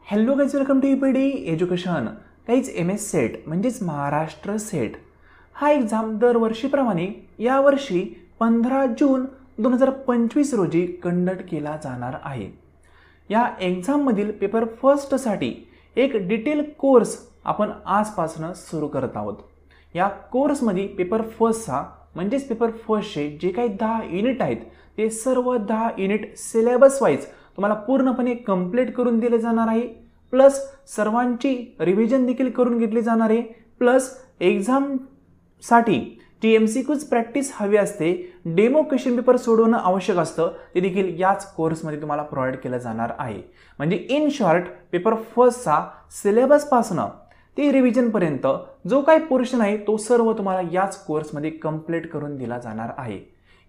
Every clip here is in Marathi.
Hello guys, welcome to EPD education. Guys, MS SET म्हणजेच महाराष्ट्र सेट हा एक्झाम दरवर्षीप्रमाणे यावर्षी 15 जून 2025 रोजी कंडक्ट केला जाणार आहे. या एक्झाममधील पेपर फर्स्टसाठी एक डिटेल कोर्स आपण आजपासून सुरू करत आहोत. या कोर्समध्ये पेपर फर्स्टचा म्हणजेच पेपर फर्स्टचे जे काही 10 युनिट आहेत ते सर्व 10 युनिट सिलेबस वाईज तुम्हाला पूर्णपणे कंप्लीट करून दिले जाणार आहे. प्लस सर्वांची रिव्हिजन देखील करून घेतली जाणार आहे. प्लस एक्झामसाठी जी MCQज प्रॅक्टिस हवी असते, डेमो क्वेश्चन पेपर सोडवणं आवश्यक असतं, ते देखील याच कोर्समध्ये तुम्हाला प्रोव्हाइड केलं जाणार आहे. म्हणजे इन शॉर्ट पेपर फर्स्टचा सिलेबसपासून ते रिव्हिजनपर्यंत जो काही पोर्शन आहे तो सर्व तुम्हाला याच कोर्समध्ये कंप्लीट करून दिला जाणार आहे.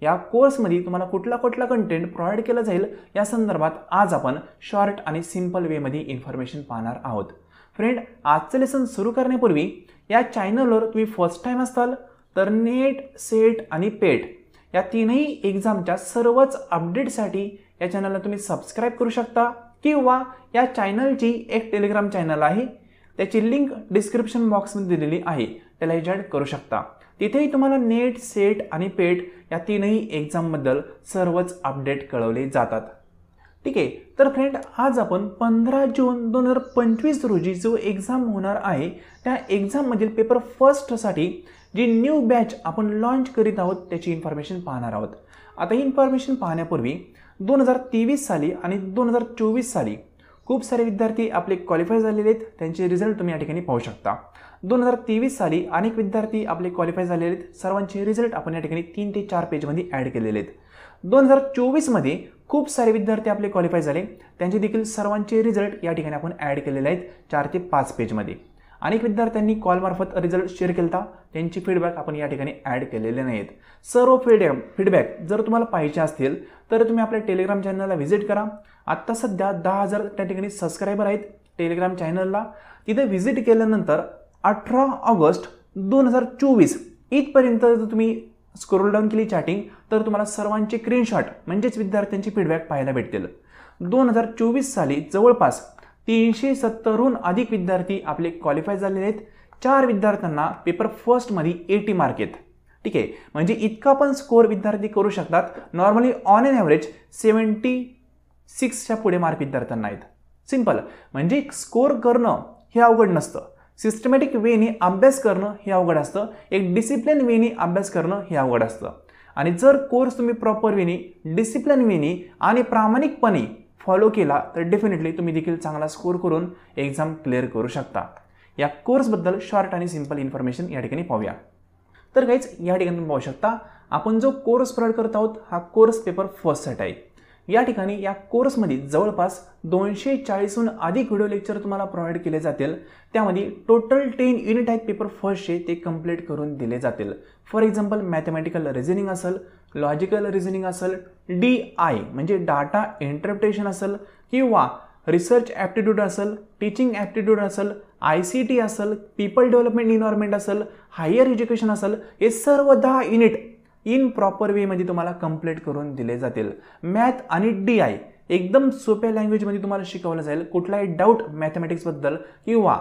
या कोर्समध्ये तुम्हाला कुठला कंटेंट प्रोव्हाइड केला जाईल या संदर्भात आज आपण शॉर्ट आणि सिंपल वेमध्ये इन्फॉर्मेशन पाहणार आहोत. फ्रेंड, आजचं लेसन सुरू करण्यापूर्वी या चॅनलवर तुम्ही फर्स्ट टाइम असाल तर नेट, सेट आणि पेट या तीनही एक्झामच्या सर्वच अपडेटसाठी या चॅनलला तुम्ही सबस्क्राईब करू शकता किंवा या चॅनलची एक टेलिग्राम चॅनल आहे, त्याची लिंक डिस्क्रिप्शन बॉक्समध्ये दिलेली आहे, त्याला जॉईन करू शकता. तिथेही तुम्हाला नेट, सेट आणि पेट या तीनही एक्झामबद्दल सर्वच अपडेट कळवले जातात. ठीक आहे. तर फ्रेंड, आज आपण 15 जून 2025 रोजी जो एक्झाम होणार आहे त्या एक्झाममधील पेपर फर्स्टसाठी जी न्यू बॅच आपण लॉन्च करीत आहोत त्याची इन्फॉर्मेशन पाहणार आहोत. आता ही इन्फॉर्मेशन पाहण्यापूर्वी 2023 साली आणि 2024 साली खूप सारे विद्यार्थी आपले क्वालिफाय झालेले आहेत, त्यांचे रिझल्ट तुम्ही या ठिकाणी पाहू शकता. 2023 साली अनेक विद्यार्थी आपले क्वालिफाय झालेले आहेत, सर्वांचे रिझल्ट आपण या ठिकाणी 3 ते 4 पेजमध्ये ॲड केलेले आहेत. 2024 मध्ये खूप सारे विद्यार्थी आपले क्वालिफाय झाले, त्यांचे देखील सर्वांचे रिझल्ट या ठिकाणी आपण ॲड केलेले आहेत 4 ते 5 पेजमध्ये. अनेक विद्यार्थ्यांनी कॉलमार्फत रिझल्ट शेअर केला, त्यांची फीडबॅक आपण या ठिकाणी ॲड केलेले नाहीत. सर्व फीडबॅक जर तुम्हाला पाहिजे असतील तर तुम्ही आपल्या टेलिग्राम चॅनलला व्हिजिट करा. आत्ता सध्या 10,000 त्या ठिकाणी सबस्क्रायबर आहेत टेलिग्राम चॅनलला. तिथे व्हिजिट केल्यानंतर 18 ऑगस्ट 2024 इथपर्यंत जर तुम्ही स्क्रोल डाऊन केली चॅटिंग तर तुम्हाला सर्वांचे स्क्रीनशॉट म्हणजेच विद्यार्थ्यांची फीडबॅक पाहायला भेटतील. 2024 साली जवळपास 370हून अधिक विद्यार्थी आपले क्वालिफाय झालेले आहेत. 4 विद्यार्थ्यांना पेपर फर्स्टमध्ये 80 मार्क आहेत. ठीक आहे, म्हणजे इतका पण स्कोअर विद्यार्थी करू शकतात. नॉर्मली ऑन एन ॲव्हरेज 76च्या पुढे मार्क विद्यार्थ्यांना आहेत. सिंपल, म्हणजे स्कोअर करणं हे अवघड नसतं. सिस्टमॅटिक वेने अभ्यास करणं हे अवघड असतं. एक डिसिप्लिन वेने अभ्यास करणं हे अवघड असतं. आणि जर कोर्स तुम्ही प्रॉपर वेने, डिसिप्लिन वेने आणि प्रामाणिकपणे फॉलो केला तर डेफिनेटली तुम्ही देखील चांगला स्कोअर करून एक्झाम क्लिअर करू शकता. या कोर्सबद्दल शॉर्ट आणि सिंपल इन्फॉर्मेशन या ठिकाणी पाहूया. तर गाईज, या ठिकाणी तुम्ही पाहू शकता आपण जो कोर्स प्रोव्हाइड करत आहोत हा कोर्स पेपर फर्स्टसाठी आहे. या ठिकाणी या कोर्समध्ये जवळपास 240हून अधिक व्हिडिओ लेक्चर तुम्हाला प्रोव्हाइड केले जातील. त्यामध्ये टोटल 10 युनिट आहेत पेपर फर्स्टचे, ते कंप्लीट करून दिले जातील. फॉर एक्झाम्पल मॅथमॅटिकल रिझनिंग असेल, लॉजिकल रिझनिंग असेल, DI म्हणजे डाटा इंटरप्रिटेशन असेल किंवा रिसर्च ॲप्टिट्यूड असेल, टीचिंग ॲप्टिट्यूड असेल, ICT असेल, पीपल डेव्हलपमेंट एन्व्हायरमेंट असेल, हायर एज्युकेशन असेल, हे सर्व 10 युनिट इन प्रॉपर वेमध्ये तुम्हाला कंप्लीट करून दिले जातील. मॅथ आणि DI एकदम सोप्या लँग्वेजमध्ये तुम्हाला शिकवलं जाईल. कुठलाही डाऊट मॅथमॅटिक्सबद्दल किंवा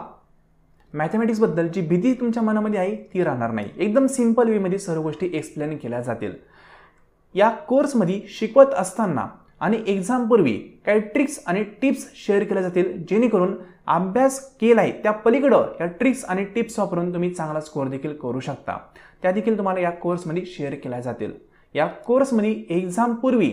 मॅथमॅटिक्सबद्दल जी भीती तुमच्या मनामध्ये आहे ती राहणार नाही. एकदम सिंपल वेमध्ये सर्व गोष्टी एक्सप्लेन केल्या जातील. या कोर्समध्ये शिकवत असताना आणि एक्झामपूर्वी काही ट्रिक्स आणि टिप्स शेअर केल्या जातील, जेणेकरून अभ्यास केलाय त्या पलीकडं या ट्रिक्स आणि टिप्स वापरून तुम्ही चांगला स्कोअर देखील करू शकता. त्या देखील तुम्हाला या कोर्समध्ये शेअर केल्या जातील. या कोर्समध्ये एक्झामपूर्वी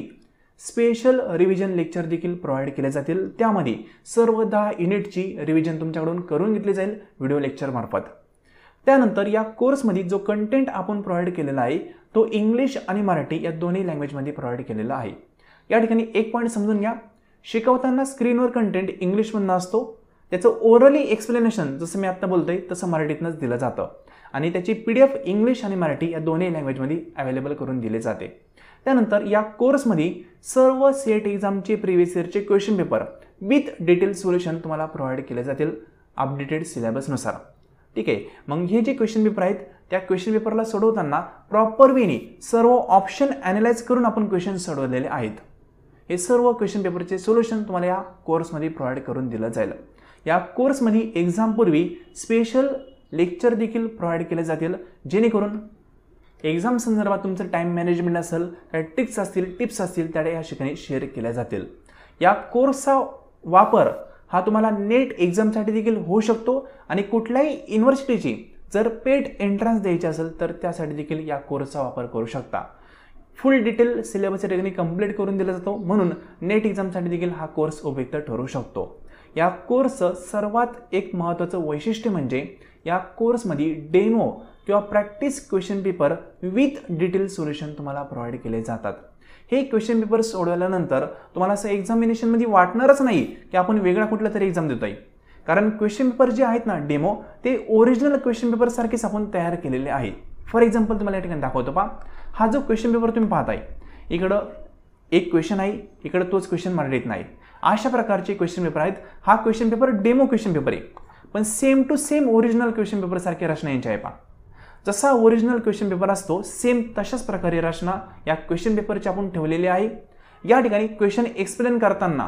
स्पेशल रिव्हिजन लेक्चर देखील प्रोव्हाइड केले जातील. त्यामध्ये सर्व 10 युनिटची रिव्हिजन तुमच्याकडून करून घेतली जाईल व्हिडिओ लेक्चर मार्फत. त्यानंतर या कोर्समध्ये जो कंटेंट आपण प्रोव्हाइड केलेला आहे तो इंग्लिश आणि मराठी या दोन्ही लँग्वेजमध्ये प्रोव्हाइड केलेला आहे. या ठिकाणी एक पॉईंट समजून घ्या, शिकवताना स्क्रीनवर कंटेंट इंग्लिशमधनं असतो, त्याचं ओरली एक्सप्लेनेशन जसं मी आत्ता बोलतोय तसं मराठीतनंच दिलं जातं आणि त्याची PDF इंग्लिश आणि मराठी या दोन्ही लँग्वेजमध्ये अवेलेबल करून दिले जाते. त्यानंतर या कोर्समध्ये सर्व सेट एक्झामचे प्रिव्हियस इयरचे question paper with detail solution तुम्हाला प्रोव्हाइड केले जातील अपडेटेड सिलेबसनुसार. ठीक आहे, मग हे जे क्वेश्चन पेपर आहेत त्या क्वेश्चन पेपरला सोडवताना प्रॉपर वेने सर्व ऑप्शन ॲनालाइज करून आपण क्वेश्चन सोडवलेले आहेत. हे सर्व क्वेश्चन पेपरचे सोल्युशन तुम्हाला या कोर्समध्ये प्रोव्हाइड करून दिलं जाईल। या कोर्समध्ये एक्झामपूर्वी स्पेशल लेक्चर देखील प्रोव्हाइड केले जातील, जेणेकरून एक्झाम संदर्भात तुमचं टाईम मॅनेजमेंट असेल, काही टिप्स असतील त्या या ठिकाणी शेअर केल्या जातील। या कोर्सचा वापर हा तुम्हाला नेट एक्झामसाठी देखील होऊ शकतो आणि कुठल्याही युनिव्हर्सिटीची जर पेड एंट्रन्स द्यायची असेल तर त्यासाठी देखील या कोर्सचा वापर करू शकता। फुल डिटेल सिलेबस या ठिकाणी कंप्लीट करून दिला जातो, म्हणून नेट एक्झामसाठी देखील हा कोर्स उपयुक्त ठरू शकतो। या कोर्सचं सर्वात एक महत्त्वाचं वैशिष्ट्य म्हणजे या कोर्समध्ये डेमो किंवा practice question paper with detail solution तुम्हाला प्रोव्हाइड केले जातात। हे क्वेश्चन पेपर सोडवल्यानंतर तुम्हाला असं एक्झामिनेशनमध्ये वाटणारच नाही की आपण वेगळा कुठला तरी एक्झाम देतोय, कारण क्वेश्चन पेपर जे आहेत ना डेमो ते ओरिजिनल क्वेश्चन पेपर सारखेच आपण तयार केलेले आहे। फॉर एक्झाम्पल तुम्हाला या ठिकाणी दाखवतो पहा, हा जो क्वेश्चन पेपर तुम्ही पाहताय इकडं एक क्वेश्चन आहे, इकडं तोच क्वेश्चन मराठीत नाही, अशा प्रकारचे क्वेश्चन पेपर आहेत। हा question paper demo question paper आहे, पण same to same original question paper सारखे रचना यांची आहे पहा। जसा ओरिजिनल क्वेश्चन पेपर असतो सेम तशाच प्रकारे रचना या क्वेश्चन पेपरची आपण ठेवलेली आहे। या ठिकाणी क्वेश्चन एक्सप्लेन करताना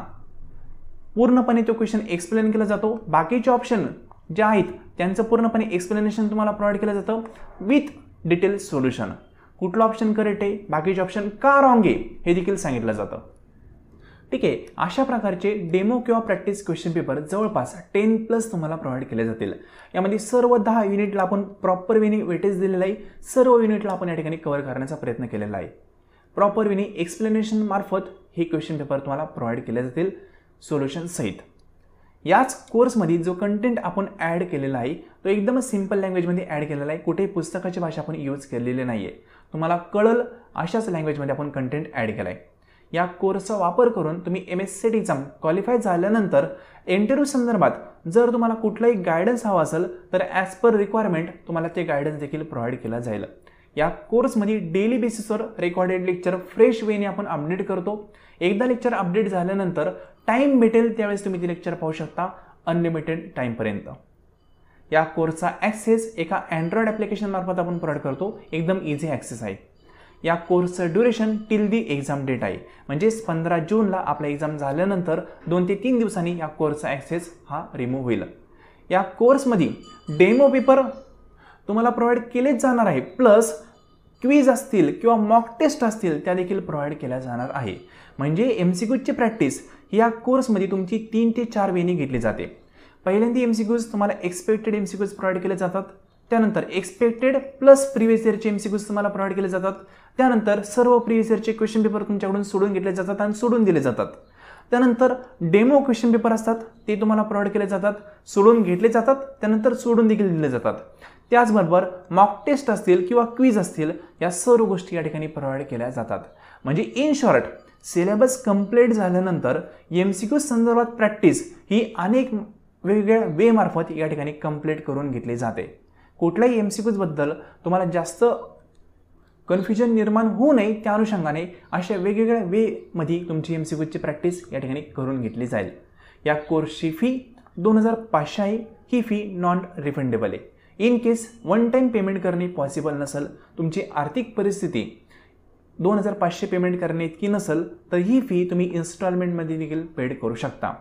पूर्णपणे तो क्वेश्चन एक्सप्लेन केला जातो, बाकीचे ऑप्शन जे आहेत त्यांचं पूर्णपणे एक्सप्लेनेशन तुम्हाला प्रोव्हाइड केलं जातं विथ डिटेल सोल्युशन। कुठलं ऑप्शन करेक्ट आहे, बाकीचे ऑप्शन का रॉंग आहे हे देखील सांगितलं जातं। ठीक आहे, अशा प्रकारचे डेमो किंवा प्रॅक्टिस क्वेश्चन पेपर जवळपास 10+ तुम्हाला प्रोव्हाइड केले जातील। यामध्ये सर्व 10 युनिटला आपण प्रॉपर वेनी वेटेज दिलेलं आहे, सर्व युनिटला आपण या ठिकाणी कव्हर करण्याचा प्रयत्न केलेला आहे। प्रॉपर वेनी एक्सप्लेनेशन मार्फत हे क्वेश्चन पेपर तुम्हाला प्रोव्हाइड केले जातील सोल्युशन सहित। याच कोर्समध्ये जो कंटेंट आपण ॲड केलेला आहे तो एकदम सिंपल लँग्वेजमध्ये ॲड केलेला आहे, कुठेही पुस्तकाची भाषा आपण यूज केलेली नाही आहे, तुम्हाला कळल अशाच लँग्वेजमध्ये आपण कंटेंट ॲड केला आहे। या कोर्सचा वापर करून तुम्ही MSCET एक्झाम क्वालिफाय झाल्यानंतर इंटरव्ह्यू संदर्भात जर तुम्हाला कुठलाही गायडन्स हवा असेल तर ॲज पर रिक्वायरमेंट तुम्हाला ते गायडन्स देखील प्रोव्हाइड केला जाईल। या कोर्समध्ये डेली बेसिसवर रेकॉर्डेड लेक्चर फ्रेश वेने आपण अपडेट करतो। एकदा लेक्चर अपडेट झाल्यानंतर टाईम भेटेल त्यावेळेस तुम्ही ते लेक्चर पाहू शकता अनलिमिटेड टाईमपर्यंत। या कोर्सचा ॲक्सेस एका अँड्रॉइड ॲप्लिकेशन मार्फत आपण प्रोव्हाइड करतो, एकदम इझी ॲक्सेस आहे। या कोर्सचं duration till the exam date आहे, म्हणजेच 15 जूनला आपला एक्झाम झाल्यानंतर 2 ते 3 दिवसांनी या कोर्सचा ॲक्सेस हा रिमूव्ह होईल। या कोर्समध्ये डेमो पेपर तुम्हाला प्रोव्हाइड केलेच जाणार आहे, प्लस क्विज असतील किंवा मॉक टेस्ट असतील त्या देखील प्रोव्हाइड केल्या जाणार आहे। म्हणजे MCQची प्रॅक्टिस या कोर्समध्ये तुमची 3 ते 4 वेनी घेतली जाते। पहिल्यांदा MCQज तुम्हाला एक्सपेक्टेड MCQज प्रोव्हाइड केले जातात, त्यानंतर एक्सपेक्टेड प्लस प्रिव्हियस इयरचे MCQज तुम्हाला प्रोव्हाइड केले जातात, त्यानंतर सर्व प्रिव्हियस इयरचे क्वेश्चन पेपर तुमच्याकडून सोडून घेतले जातात आणि सोडून दिले जातात। त्यानंतर डेमो क्वेश्चन पेपर असतात ते तुम्हाला प्रोव्हाइड केले जातात, सोडून घेतले जातात, त्यानंतर सोडून देखील दिले जातात। त्याचबरोबर मॉक टेस्ट असतील किंवा क्विज असतील या सर्व गोष्टी या ठिकाणी प्रोव्हाइड केल्या जातात। म्हणजे इन शॉर्ट सिलेबस कंप्लीट झाल्यानंतर MCQ संदर्भात प्रॅक्टिस ही अनेक वेगवेगळ्या वे मार्फत या ठिकाणी कंप्लीट करून घेतली जाते। कुठल्याही MCQज बद्दल तुम्हाला जास्त कन्फ्युजन निर्माण होऊ नये त्या अनुषंगाने अशा वेगवेगळ्या वेमध्ये तुमची MCQची प्रॅक्टिस या ठिकाणी करून घेतली जाईल। या कोर्सची फी 2500 आहे, ही फी नॉन रिफंडेबल आहे। In case one time payment करणे पॉसिबल नसेल, तुमची आर्थिक परिस्थिती 2500 पेमेंट करणे इतकी नसेल तर ही फी तुम्ही इन्स्टॉलमेंटमध्ये देखील पेड करू शकता।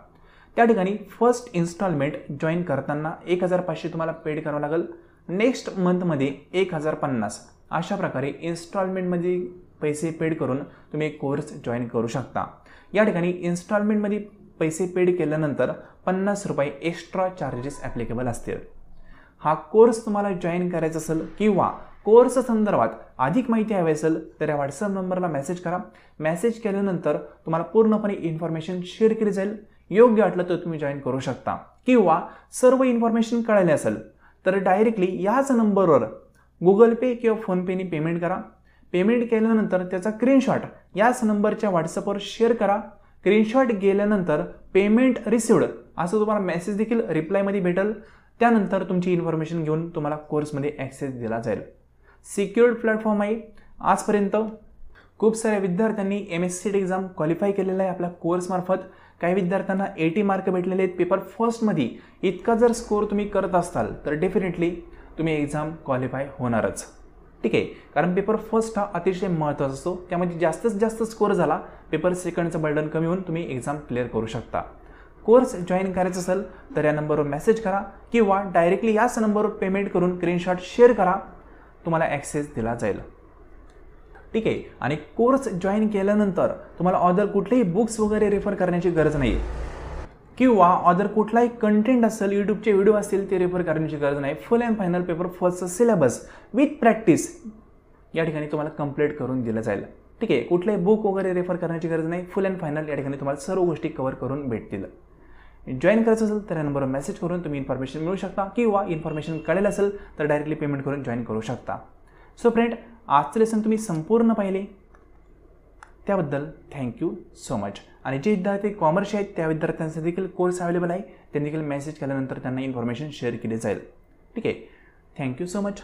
त्या ठिकाणी फर्स्ट इन्स्टॉलमेंट जॉईन करताना 1500 तुम्हाला पेड करावं लागेल, नेक्स्ट मंथमध्ये 1050, अशा प्रकारे इन्स्टॉलमेंटमध्ये पैसे पेड करून तुम्ही एक कोर्स जॉईन करू शकता। या ठिकाणी इन्स्टॉलमेंटमध्ये पैसे पेड केल्यानंतर 50 रुपये एक्स्ट्रा चार्जेस ॲप्लिकेबल असतील। हा कोर्स तुम्हाला जॉईन करायचा असेल किंवा कोर्स संदर्भात अधिक माहिती हवी असेल तर या व्हॉट्सअप नंबरला मेसेज करा। मेसेज केल्यानंतर तुम्हाला पूर्णपणे इन्फॉर्मेशन शेअर केली जाईल, योग्य वाटलं तर तुम्ही जॉईन करू शकता, किंवा सर्व इन्फॉर्मेशन कळाली असेल तर डायरेक्टली याच नंबरवर गुगल पे किंवा फोनपेने पेमेंट करा। पेमेंट केल्यानंतर त्याचा स्क्रीनशॉट याच नंबरच्या व्हॉट्सअपवर शेअर करा। स्क्रीनशॉट गेल्यानंतर पेमेंट रिसिव्ड असं तुम्हाला मेसेज देखील रिप्लायमध्ये भेटेल, त्यानंतर तुमची इन्फॉर्मेशन घेऊन तुम्हाला कोर्समध्ये ॲक्सेस दिला जाईल। सिक्युअर्ड प्लॅटफॉर्म आहे। आजपर्यंत खूप साऱ्या विद्यार्थ्यांनी MSCET एक्झाम क्वालिफाय केलेला आहे आपल्या कोर्समार्फत। काही विद्यार्थ्यांना 80 मार्क भेटलेले आहेत पेपर फर्स्टमध्ये। इतका जर स्कोअर तुम्ही करत असाल तर डेफिनेटली तुम्ही एक्झाम क्वालिफाय होणारच। ठीक आहे, कारण पेपर फर्स्ट हा अतिशय महत्त्वाचा असतो, त्यामध्ये जास्तीत जास्त स्कोर झाला पेपर सेकंडचं बर्डन कमी होऊन तुम्ही एक्झाम क्लिअर करू शकता. कोर्स जॉईन करायचं असेल तर या नंबरवर मेसेज करा किंवा डायरेक्टली याच नंबरवर पेमेंट करून स्क्रीनशॉट शेअर करा, तुम्हाला ॲक्सेस दिला जाईल. ठीक आहे, आणि कोर्स जॉईन केल्यानंतर तुम्हाला अदर कुठलेही बुक्स वगैरे रेफर करण्याची गरज नाही किंवा अदर कुठलाही कंटेंट असेल, यूट्यूबचे व्हिडिओ असतील ते रेफर करण्याची गरज नाही. फुल अँड फायनल पेपर फर्स्टचं सिलेबस विथ प्रॅक्टिस या ठिकाणी तुम्हाला कंप्लीट करून दिलं जाईल. ठीक आहे, कुठलेही बुक वगैरे रेफर करण्याची गरज नाही. फुल अँड फायनल या ठिकाणी तुम्हाला सर्व गोष्टी कव्हर करून भेटतील. जॉईन करायचं असेल तर या नंबरवर मेसेज करून तुम्ही इन्फॉर्मेशन मिळू शकता किंवा इन्फॉर्मेशन कळेल असेल तर डायरेक्टली पेमेंट करून जॉईन करू शकता. सो फ्रेंड, आजचं लेसन तुम्ही संपूर्ण पाहिले त्याबद्दल थँक्यू सो मच. आणि जे विद्यार्थी कॉमर्सचे आहेत त्या विद्यार्थ्यांचा देखील कोर्स अवेलेबल आहे, त्यांनी देखील मेसेज केल्यानंतर त्यांना इन्फॉर्मेशन शेअर केली जाईल. ठीक आहे, थँक्यू सो मच.